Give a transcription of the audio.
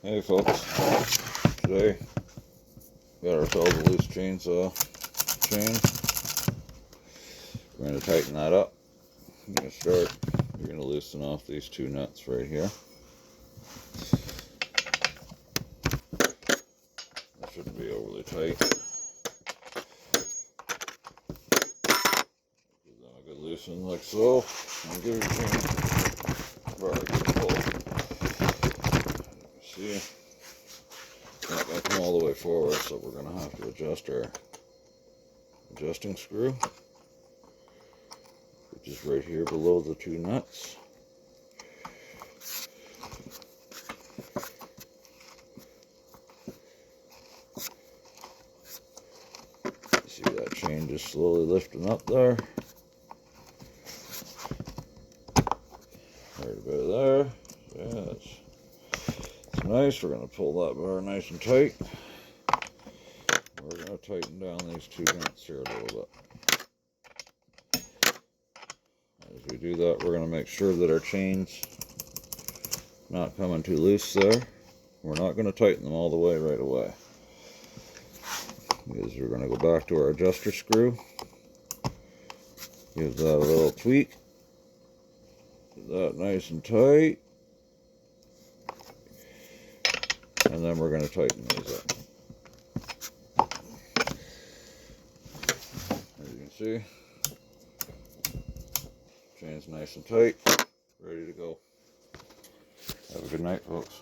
Hey folks, today got ourselves a loose chainsaw chain. We're going to tighten that up. I'm going to start, we're going to loosen off these two nuts right here. That shouldn't be overly tight. Give them a good loosen like so. And give your chain a very good pull. See, it's not going to come all the way forward, so we're going to have to adjust our adjusting screw, which is right here below the two nuts. See that chain just slowly lifting up there. Right about there. Yeah, it's nice. We're going to pull that bar nice and tight. We're going to tighten down these two nuts here a little bit. As we do that, we're going to make sure that our chain's not coming too loose there. We're not going to tighten them all the way right away, because we're going to go back to our adjuster screw. Give that a little tweak. Get that nice and tight. And then we're going to tighten these up. As you can see, chain's nice and tight, ready to go. Have a good night, folks.